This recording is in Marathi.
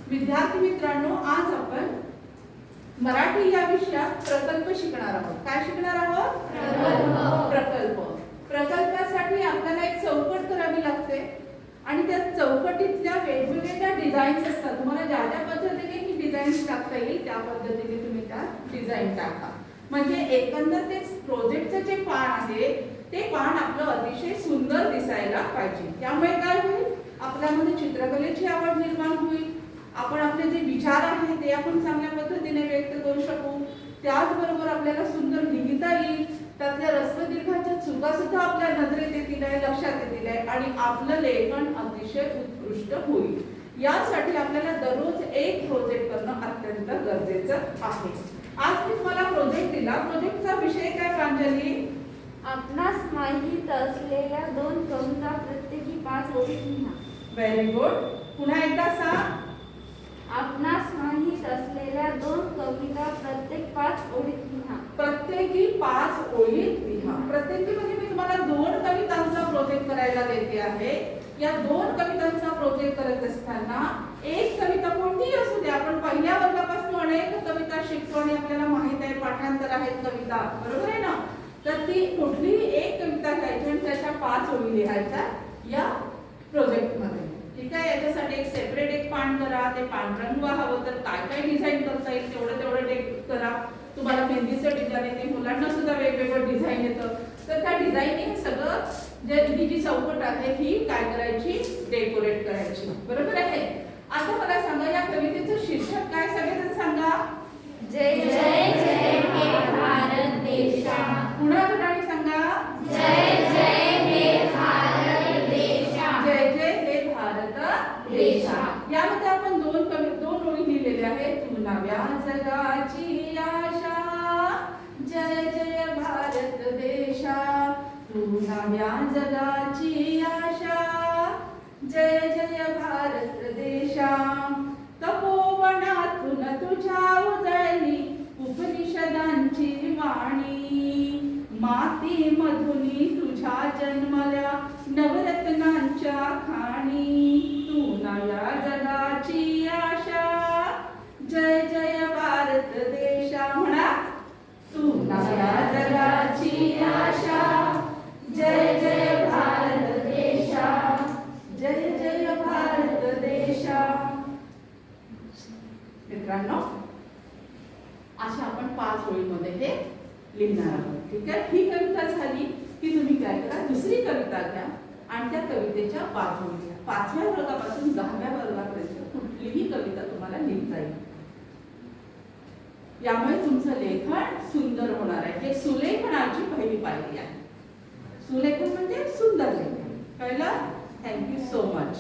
विद्यार्थी मित्रांनो, आज आपण मराठी या विषयात प्रकल्प शिकणार आहोत. काय शिकणार आहोत? प्रकल्प. प्रकल्पासाठी आपल्याला एक चौकट करावी लागते आणि त्या चौकटीतल्या वेगवेगळ्या डिझाईन्स असतात. तुम्हाला ज्या ज्या पद्धतीने ही डिझाईन्स टाकता येईल त्या पद्धतीने तुम्ही त्या डिझाईन टाका. म्हणजे एकंदर ते प्रोजेक्टचं जे पान आहे ते पान आपलं अतिशय सुंदर दिसायला पाहिजे. त्यामुळे काय होईल, आपल्यामध्ये चित्रकलेची आवड निर्माण होईल. आपण आपले जे विचार आहेत ते आपण चांगल्या पद्धतीने व्यक्त करू शकू. त्याचबरोबर आपल्याला सुंदर लिहिता येईल. त्यातल्या रस्व दीर्घाच्या चुका सुद्धा आपल्या नजरेत येतील, लक्षात येतील आणि आपलं लेखन अतिशय उत्कृष्ट होईल. यासाठी आपल्याला दररोज एक प्रोजेक्ट करणं अत्यंत गरजेचं आहे. आज मी तुम्हाला प्रोजेक्ट दिला. प्रोजेक्टचा विषय काय प्रांजली? आपणास माहित असलेल्या दोन कविता प्रत्येकी 5 ओळीत लिहा. Very good. पुन्हा एकदा सांग. आपणास माहित असलेल्या दोन कविता प्रत्येक 5 ओळीत लिहा. प्रत्येकी 5 ओळीत लिहा. प्रत्येकी म्हणजे मी तुम्हाला 2 कवितांचा प्रोजेक्ट करायला देते आहे. या 2 कवितांचा प्रोजेक्ट करत असताना एक कविता कोणतीही असू दे, आपण पहिल्या वर्गापासून अनेक कविता शिकतो आणि आपल्याला माहित आहे पाठांतर आहेत कविता, बरोबर आहे ना? तर ती कुठलीही एक कविता घ्यायची आणि त्याच्या 5 ओळी लिहायच्या या प्रोजेक्ट मध्ये. ठीक आहे. याच्यासाठी एक सेपरेट एक पान करा. ते पान रंगवा हवं तर काय काय डिझाईन करता येईल तेवढं करा. तुम्हाला मेहंदीचं डिझाईन येते, मुलांना सुद्धा वेगवेगळं डिझाईन येतं. तर त्या डिझाईन सगळं ही जी चौकट आहे ही काय करायची, डेकोरेट करायची, बरोबर आहे? आता मला सांगा, या कवितेचं शीर्षक काय? सगळेजण सांगा. जय जय जय हे भारत देशा. पुन्हा ठिकाणी सांगा. जय जय हे भारत देशा. जय जय हे भारत देशा. यामध्ये आपण दोन ओळी लिहिलेल्या आहेत. तू नव्या जगाची आशा, जय जय भारत देशा. तू नव्या जगाची आशा, जय जय भारत देशा. तपोवनातून तुझ्या उजळली उपनिषदांची वाणी. माती मधुनी तुझ्या जन्मल्या नवरत्नांच्या खाणी. तू नव्या जगाची आशा, जय जय भारत देशा. म्हणा. तू नव्या जगाची आशा, जय जय भारत देशा. जय जय भारत देशा. मित्रांनो, अशा आपण 5 ओळीमध्ये हे लिहिणार आहोत. ठीक आहे. ही कविता झाली की तुम्ही काय करा, दुसरी कविता घ्या आणि त्या कवितेच्या 5 ओळी लिहा. 5व्या वर्गापासून 10व्या वर्गापर्यंत कुठलीही कविता तुम्हाला लिहिता येईल. यामुळे तुमचं लेखन सुंदर होणार आहे. हे सुलेखनाची पहिली पायरी आहे. सुलेखन म्हणजे सुंदर लेखन. कळलं? Thank you so much.